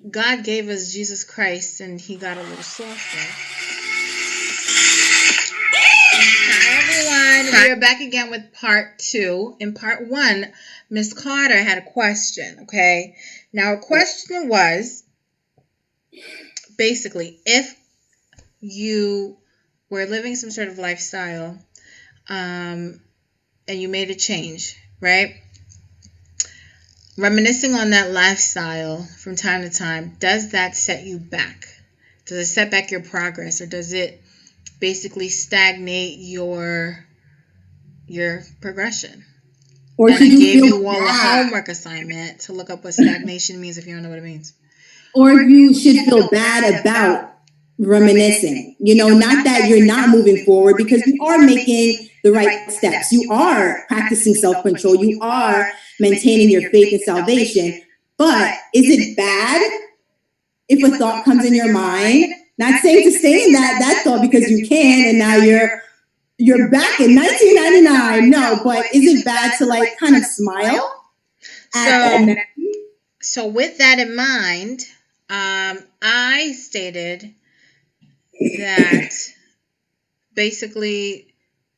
God gave us Jesus Christ and he got a little softer. Hi everyone, we are back again with part 2. In part 1, Miss Carter had a question, okay? Now her question was, basically, if you were living some sort of lifestyle and you made a change, right? Reminiscing on that lifestyle from time to time, does that set you back? Does it set back your progress, or does it basically stagnate your progression? Or and I should you gave feel you all a bad? homework assignment to look up what stagnation means if you don't know what it means. Or you should feel bad about reminiscing. Not that you're not moving forward, because you are making the right steps. You are practicing self-control. You are maintaining your faith and salvation. But is it bad if a thought comes in your mind? Not saying to stay in that thought because you can, and now you're back in 1999. No, but is it bad to like kind of smile at So with that in mind, I stated that basically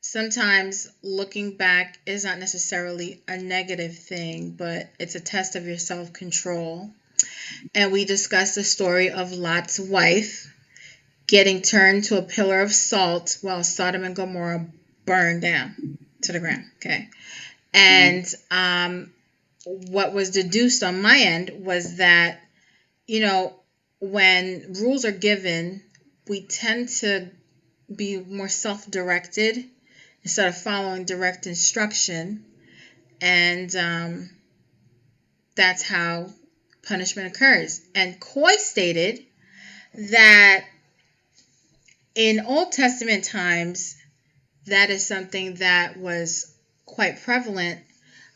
sometimes looking back is not necessarily a negative thing, but it's a test of your self-control. And we discussed the story of Lot's wife getting turned to a pillar of salt while Sodom and Gomorrah burned down to the ground. Okay. And what was deduced on my end was that, when rules are given, we tend to be more self-directed instead of following direct instruction. And that's how punishment occurs. And Coy stated that in Old Testament times, that is something that was quite prevalent.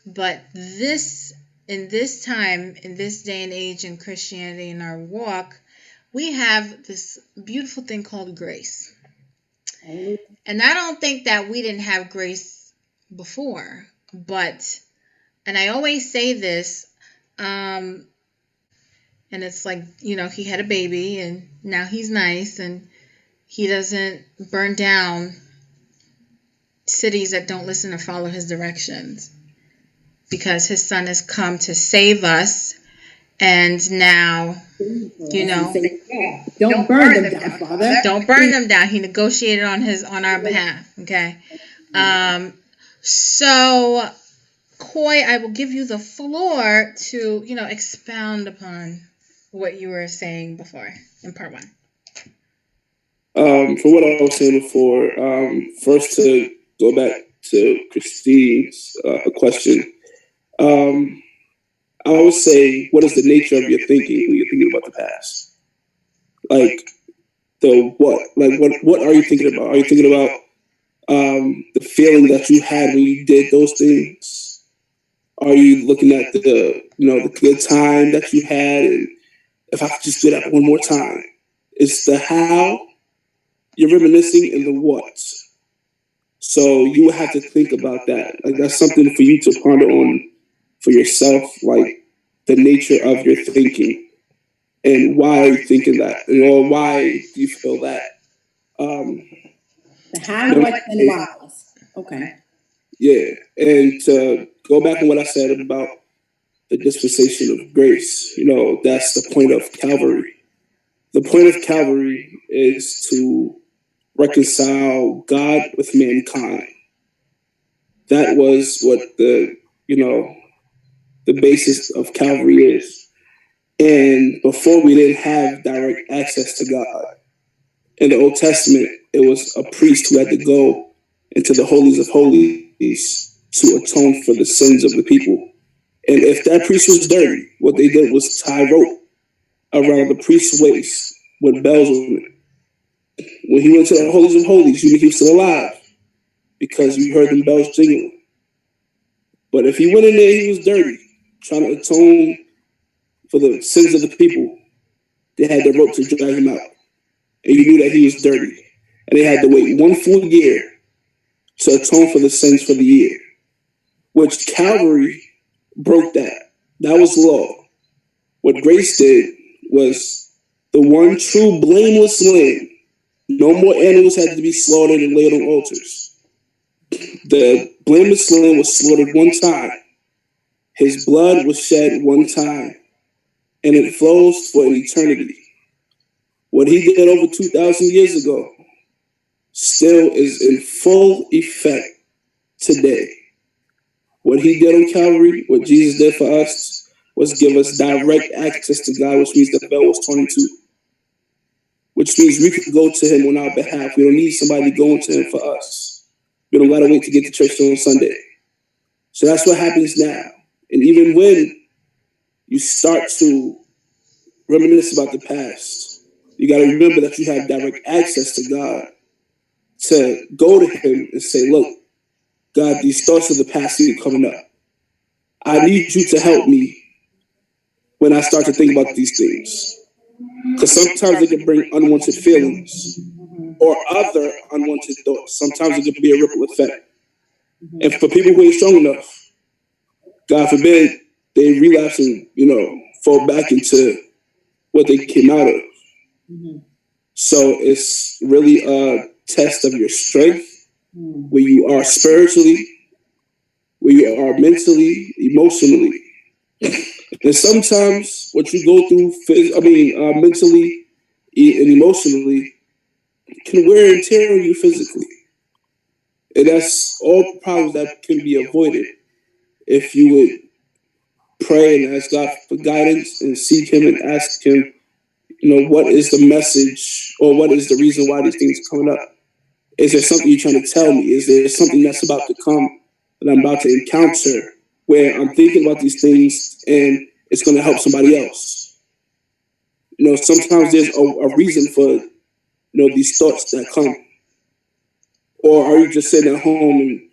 But in this time, in this day and age in Christianity, in our walk, we have this beautiful thing called grace. And I don't think that we didn't have grace before, and I always say this, and it's like, he had a baby and now he's nice and he doesn't burn down cities that don't listen or follow his directions, because his son has come to save us. And now, don't burn them down, Father. Don't burn them down. He negotiated on our behalf. Okay. So, Coy, I will give you the floor to, expound upon what you were saying before in part 1. For what I was saying before, first to go back to Christine's question, I would say, what is the nature of your thinking when you're thinking about the past? Like, what are you thinking about? Are you thinking about the feeling that you had when you did those things? Are you looking at the good time that you had, and if I could just do that one more time? It's the how, you're reminiscing, and the what. So you would have to think about that. Like, that's something for you to ponder on for yourself, like the nature of your thinking and why are you thinking that, or why do you feel that. The how, what, and why. Okay. Yeah, and to go back on what I said about the dispensation of grace, that's the point of Calvary. The point of Calvary is to reconcile God with mankind. That was what the basis of Calvary is. And before, we didn't have direct access to God. In the Old Testament, it was a priest who had to go into the holies of holies to atone for the sins of the people. And if that priest was dirty, what they did was tie rope around the priest's waist with bells on it. When he went to the holies of holies, you knew he was still alive because you heard them bells jingling. But if he went in there, he was dirty, trying to atone for the sins of the people. They had the rope to drag him out, and you knew that he was dirty. And they had to wait one full year to atone for the sins for the year, which Calvary broke that. That was law. What grace did was the one true blameless lamb. No more animals had to be slaughtered and laid on altars. The blameless lamb was slaughtered one time. His blood was shed one time, and it flows for an eternity. What he did over 2,000 years ago still is in full effect today. What he did on Calvary, what Jesus did for us, was give us direct access to God, which means the veil was torn in two. Which means we can go to him on our behalf. We don't need somebody going to him for us. We don't got to wait to get to church on Sunday. So that's what happens now. And even when you start to reminisce about the past, you got to remember that you have direct access to God to go to him and say, look, God, these thoughts of the past keep coming up. I need you to help me when I start to think about these things. Because sometimes they can bring unwanted feelings or other unwanted thoughts. Sometimes it can be a ripple effect. And for people who ain't strong enough, God forbid, they relapse and, fall back into what they came out of. So it's really a test of your strength, where you are spiritually, where you are mentally, emotionally. And sometimes what you go through, mentally and emotionally, can wear and tear on you physically. And that's all problems that can be avoided if you would pray and ask God for guidance and seek him and ask him, what is the message or what is the reason why these things are coming up? Is there something you're trying to tell me? Is there something that's about to come that I'm about to encounter where I'm thinking about these things and it's going to help somebody else? Sometimes there's a reason for, these thoughts that come. Or are you just sitting at home and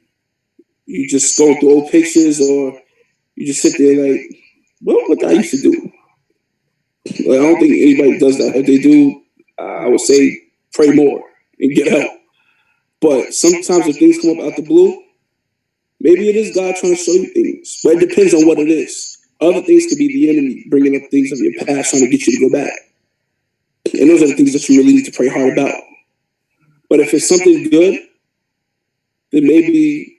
you just going through old pictures, or you just sit there like, what I used to do? Like, I don't think anybody does that. If they do, I would say pray more and get help. But sometimes when things come up out the blue, maybe it is God trying to show you things. But it depends on what it is. Other things could be the enemy bringing up things of your past, trying to get you to go back. And those are the things that you really need to pray hard about. But if it's something good, then maybe,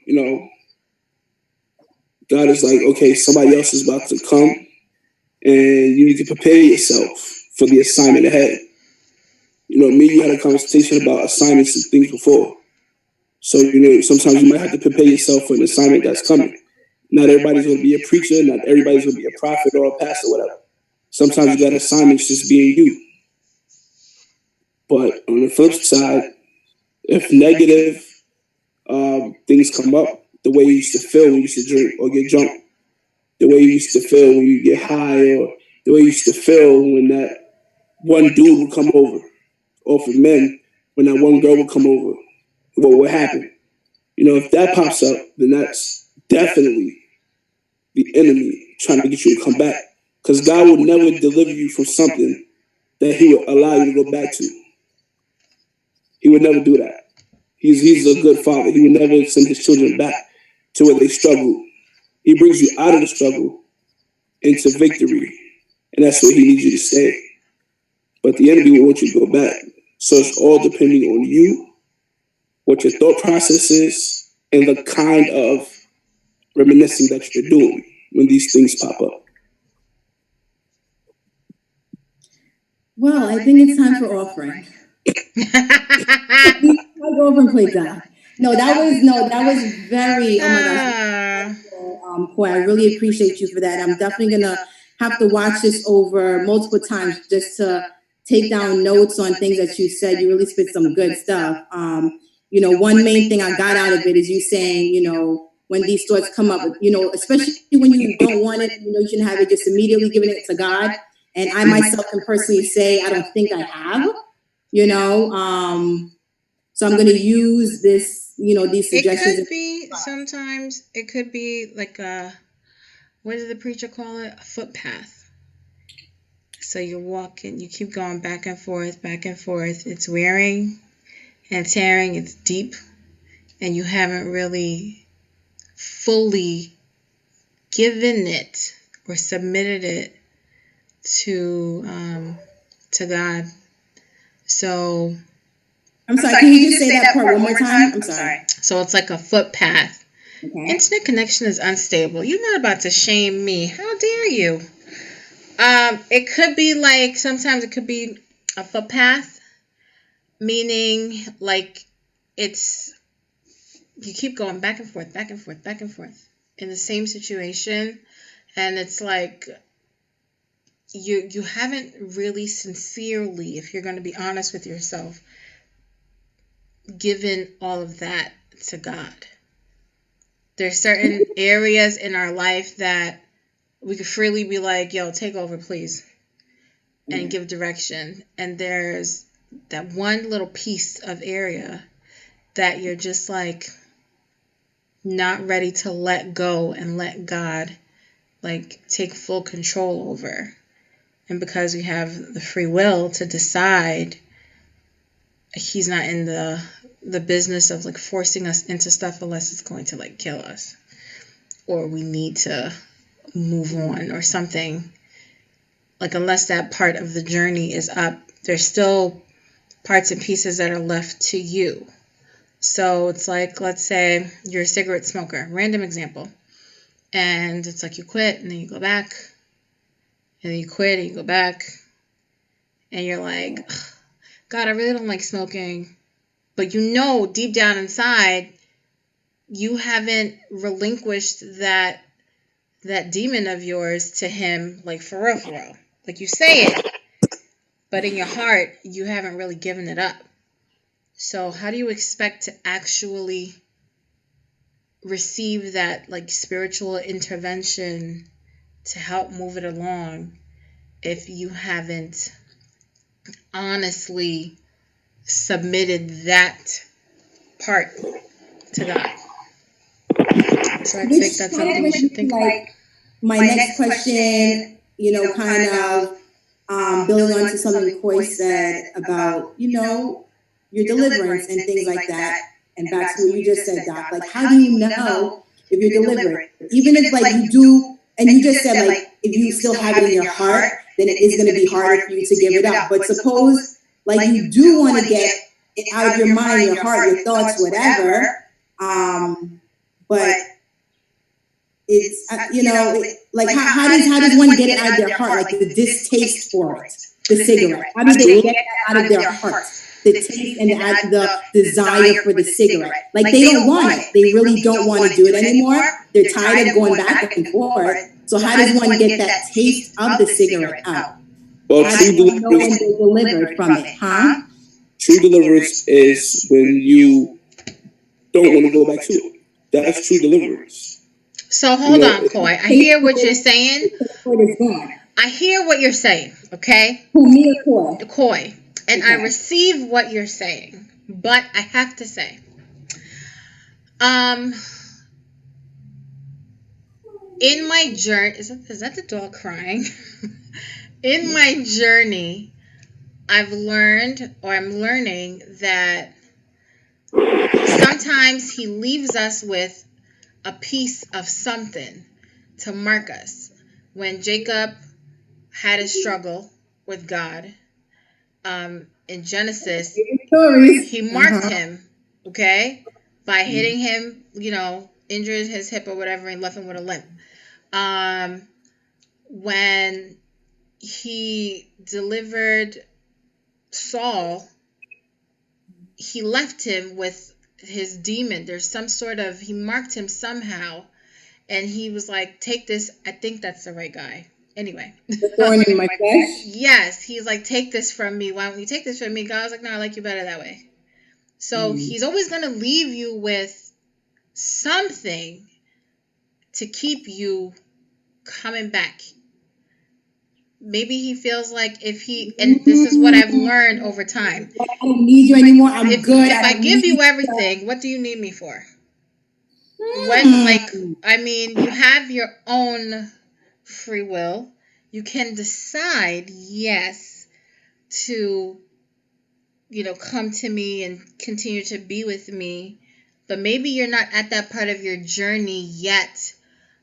God is like, okay, somebody else is about to come, and you need to prepare yourself for the assignment ahead. You had a conversation about assignments and things before. So, sometimes you might have to prepare yourself for an assignment that's coming. Not everybody's going to be a preacher. Not everybody's going to be a prophet or a pastor, whatever. Sometimes you got assignments just being you. But on the flip side, if negative things come up, the way you used to feel when you used to drink or get drunk, the way you used to feel when you get high, or the way you used to feel when that one dude would come over, or for men, when that one girl would come over, what would happen? If that pops up, then that's definitely the enemy trying to get you to come back. Because God would never deliver you from something that he would allow you to go back to. He would never do that. He's a good father. He would never send his children back to where they struggle. He brings you out of the struggle into victory. And that's where he needs you to stay. But the enemy will want you to go back. So it's all depending on you, what your thought process is, and the kind of reminiscing that you're doing when these things pop up. Well, I think it's time for offering. I'll go over and play God. That was very, oh my gosh, Koi, I really appreciate you for that. I'm definitely gonna have to watch this over multiple times just to take down notes on things that you said. You really spit some good stuff. One main thing I got out of it is you saying, when these thoughts come up, especially when you don't want it, you shouldn't have it just immediately giving it to God. And I myself can personally say, I don't think I have, so I'm going to use this, these suggestions. It could be like what did the preacher call it? A footpath. So you're walking, you keep going back and forth, back and forth. It's wearing and tearing, it's deep, and you haven't really fully given it or submitted it to God. So I'm sorry, can you just say that part one more time? I'm sorry. So it's like a footpath. Okay. Internet connection is unstable. You're not about to shame me. How dare you? It could be like, sometimes it could be a footpath, meaning like it's, you keep going back and forth, back and forth, back and forth in the same situation, and it's like you haven't really sincerely, if you're going to be honest with yourself, given all of that to God. There's certain areas in our life that we could freely be like, yo, take over, please, and give direction. And there's that one little piece of area that you're just like not ready to let go and let God like take full control over. And because we have the free will to decide, he's not in the business of like forcing us into stuff unless it's going to like kill us or we need to move on or something. Like, unless that part of the journey is up, there's still parts and pieces that are left to you. So it's like, let's say you're a cigarette smoker, random example, and it's like you quit and then you go back, and then you quit and you go back, and you're like, God, I really don't like smoking. But you know deep down inside, you haven't relinquished that demon of yours to him, like for real, for real. Like you say it, but in your heart, you haven't really given it up. So how do you expect to actually receive that like spiritual intervention to help move it along if you haven't honestly submitted that part to God? So I think that's something you should think about. My next question, kind of building onto something Coy said about, your deliverance and things like that. And back to what you just said, Doc, like, how do you know if you're delivered? Even if like you do, and you just said like, if you still have it in your heart, then it is going to be harder for you to give it up. But suppose like you do want to get it out of your mind, your heart, your thoughts, whatever. But it's like how does one get it out of their heart, like the distaste for it, the cigarette? How do they get that out of their heart? The taste and the desire for the cigarette. Like they don't want it. They really don't want to do it anymore. They're tired of going back and forth. So how does one get that taste of the cigarette out? Well, How do one know when they're delivered from it, huh? True deliverance is when you don't want to go back to it. That's true deliverance. So hold on, Coy. I hear what you're saying. I hear what you're saying, okay? Who, me or Coy? Coy. And I receive what you're saying. But I have to say, in my journey, is that the dog crying? In my journey, I'm learning that sometimes he leaves us with a piece of something to mark us. When Jacob had a struggle with God, in Genesis, he marked him, okay, by hitting him, injured his hip or whatever, and left him with a limp. When he delivered Saul, he left him with his demon. There's some sort of, he marked him somehow, and he was like, take this. I think that's the right guy. Anyway. The thorn in my flesh? Yes. He's like, take this from me. Why don't you take this from me? God was like, no, I like you better that way. So he's always going to leave you with something to keep you coming back. Maybe he feels like if he, and this is what I've learned over time. I don't need you anymore. I'm good. If I give you everything, what do you need me for? When, you have your own free will. You can decide, yes, to, come to me and continue to be with me. But maybe you're not at that part of your journey yet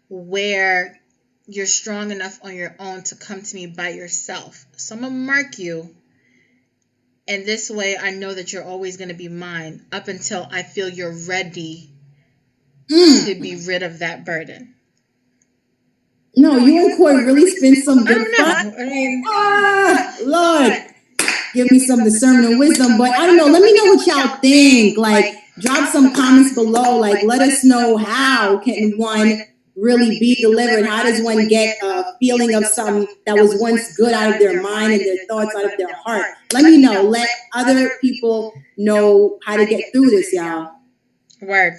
where you're strong enough on your own to come to me by yourself. So I'm going to mark you. And this way I know that you're always going to be mine up until I feel you're ready to be rid of that burden. No, you and Coy really spend some good fun. I mean, Lord, give me some discernment and wisdom. But I don't know. Let me know what y'all think. Like, drop some comments below. Like, let us know how can one really be delivered. How does one get a feeling of something that was once good out of their mind and their thoughts out of their heart? Let me know. Let other people know how to get through this, y'all. Word.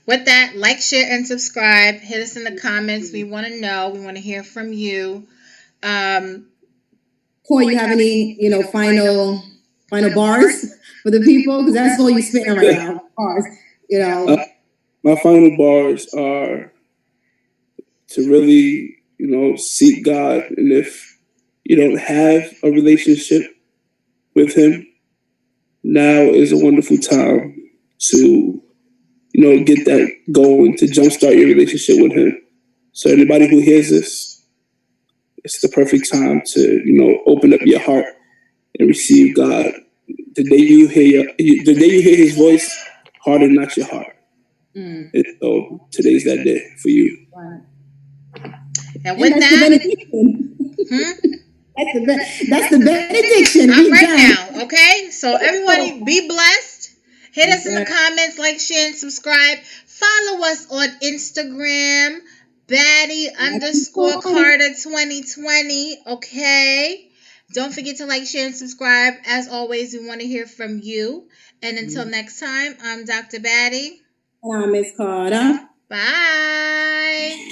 With that, like, share, and subscribe. Hit us in the comments. We want to know. We want to hear from you. Coy, you have any, final bars for the people? Because that's all you're spitting right now. Bars, My final bars are to really, seek God. And if you don't have a relationship with Him, now is a wonderful time to, get that going, to jumpstart your relationship with Him. So anybody who hears this, it's the perfect time to, open up your heart and receive God. The day you hear His voice, harden not your heart. And so today's that day for you. And with that, that's the benediction. I'm right now, okay? So everyone be blessed. Hit us in the comments, like, share, and subscribe. Follow us on Instagram, Baddie_Carter 2020, okay? Don't forget to like, share, and subscribe. As always, we want to hear from you. And until next time, I'm Dr. Baddie. And I'm Miss Carter. Bye.